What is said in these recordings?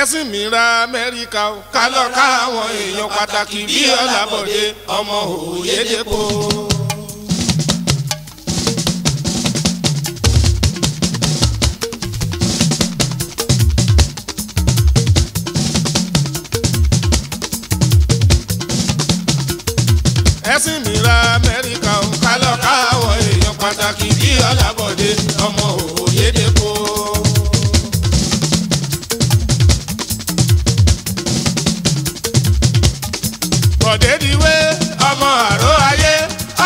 ẹ̀sìn mi ra Amẹ́ríkà o ká lọ ká àwọn èèyàn pàtàkì bí Ọlábọ̀dé ọmọ Oyèdèpọ̀. ẹ̀sìn mi ra Amẹ́ríkà o ká lọ ká àwọn èèyàn pàtàkì bí Ọlábọ̀dé ọmọ Oyèdèpọ̀. Bọ̀dé diwé ọmọ àró ayé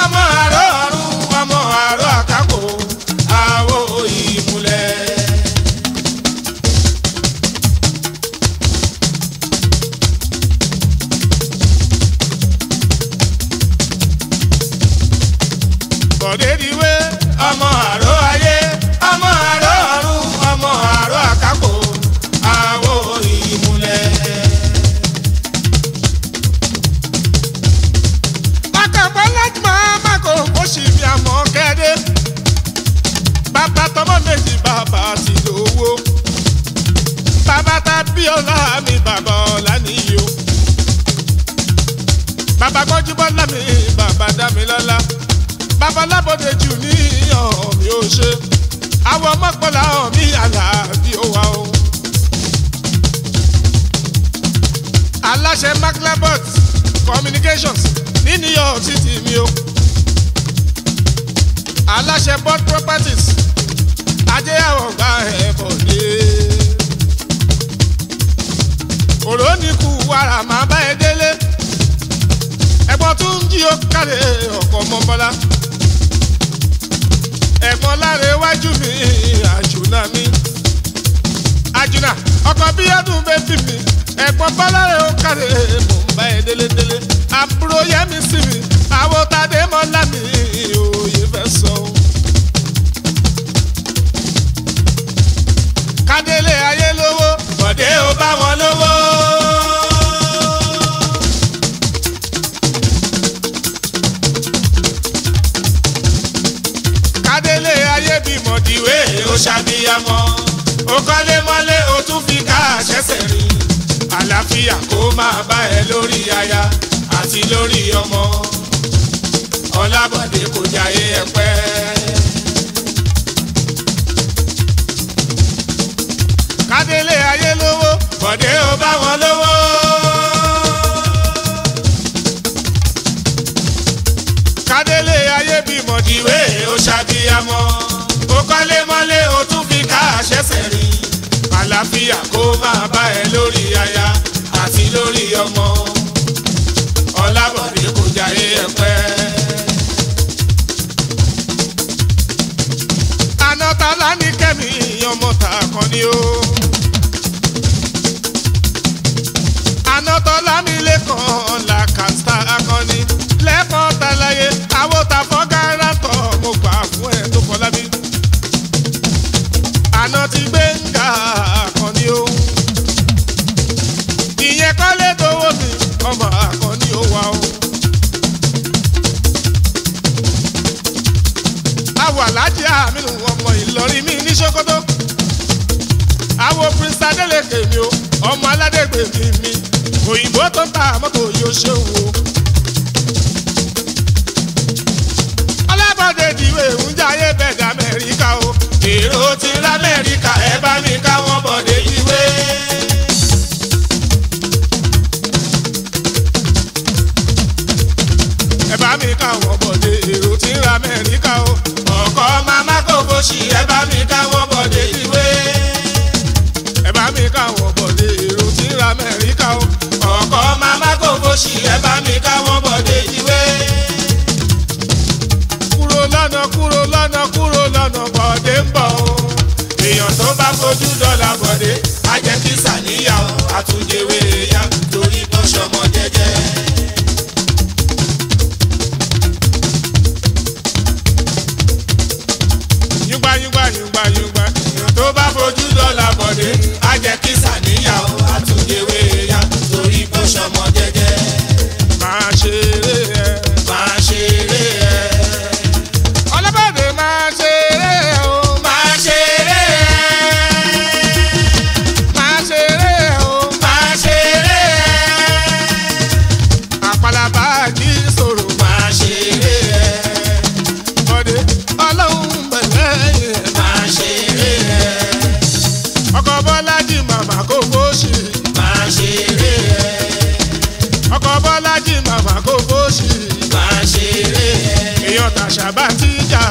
ọmọ àró ọ̀run ọmọ àró àkàkò àwo ìmùlẹ̀. Bọ̀dé diwé ọmọ àró ayé ọmọ àró ọ̀run ọmọ àró àkàkò àwo ìmùlẹ̀. Oṣìbí àmọ́ kẹ́dẹ́ bàbá tọmọ méjì bàbá ti lówó bàbá tàbí ọlá mi bàbá ọlá nìyí o bàbá Gbọ́njúbọ́lá mi bàbá Dámilọ́lá bàbá Lábọ̀dé jù ní ọ̀hún mi ò ṣe àwọn ọmọkùnrin ọ̀hún mi Àlàbí ó wà o. aláṣẹ Maclebot Communications ní New York City mi o. aláṣẹ Bot Properties ajé àwọn ọgbà Ẹ̀bọ̀dé òró ní kú wàrà máa bá ẹ délé ẹ̀gbọ́n tún jí ó kálẹ̀ ọkọ̀ mọ́bọ́lá ẹ̀gbọ́n láre wájú mi àjùnà ọkọ̀ bí ọdún bẹ́bí mi ẹ̀gbọ́n bọ́láre ó kálẹ̀ mò ń bá ẹ délé àbúrò yẹmi sí mi àwọn tàdé mọ́lá mi òye fẹ́ sọ. kádélé ayé lówó Bọ̀dé ó bá wọn lówó. kádélé ayé bímọ dìwé ó ṣàbíyamọ ó kọ́lé mọ́lé ó tún fi ká àṣẹṣẹ rìn àlàáfíà kó máa bá ẹ lórí aya àti lórí ọmọ. Ọlábọ̀dé kò jayé ẹ̀pẹ́. kádélé ayé lówó Bọ̀dé ó bá wọn lówó. kádélé ayé bímọ dìwé ó ṣàbíyamọ ó kọ́lé mọ́lé ó tún fi ká àṣẹṣẹ rìn àlàáfíà kó máa bá ẹ lórí aya àti lórí ọmọ. Ọlábọ̀dé kò jayé ẹ̀pẹ́. anátàlá ní kẹ́mi ọmọ tààkàn ni ó. anátọ́lá mi lẹ́kàn làkàtà akọni lẹ́kàn tàlàyé àwòtàfọ́ gáràtọ̀ mo gbà fún ẹ tó fọlá mi. àná ti Gbénga akọni ó. ìyẹn kọ́lé dówó mi ọmọ akọni ó wà ó. àwọ̀ alájí àmínú ọmọ Ìlọrin mi ní Sókótó àwọ̀ Prince Adeleke mi o ọmọ aládégbè mi òyìnbó tó ń ta mọ́tò yóò ṣe wò. Ọlábọ̀dé dìwé ń jayé bẹ̀dẹ̀ Amẹ́ríkà o èrò ti rá Amẹ́ríkà ẹ bá mi ká wọn Bọ̀dé dìwé. ẹ bá mi ká wọn Bọ̀dé èrò ti rá Amẹ́ríkà o ọkọ mama kò fòṣì ẹ bá mi ká wọn Bọ̀dé dìwé. ẹ bá mi ká wọn Bọ̀dé èrò ti rá Amẹ́ríkà o ọkọ mama kò fòṣì ẹ bá mi ká wọn Bọ̀dé dìwé. kúrò lọ́nà Bọ̀dé ń bọ̀ o èèyàn tó bá fojú dọ́là Bọ̀dé á jẹ́ kí sàníyàn àtúnjẹwé ya torí bó ṣọmọ jẹ́jẹ́. yúgbà èèyàn tó bá fojú dọ́là Bọ̀dé á jẹ́ kí sàníyàn àtúnjẹwé ya torí bó ṣọmọ jẹ́jẹ́. máa ṣeré ẹ. Ọlábọ̀dé máa ṣeré o. máa ṣeré ẹ. tàṣà bá ti jà.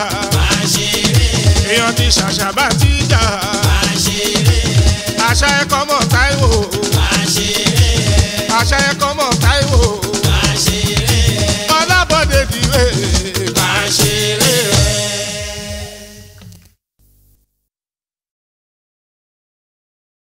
èèyàn ti ṣàṣà bá ti jà. àṣà ẹ̀kọ́ mọ̀ Táíwò. àṣà ẹ̀kọ́ mọ̀ Táíwò.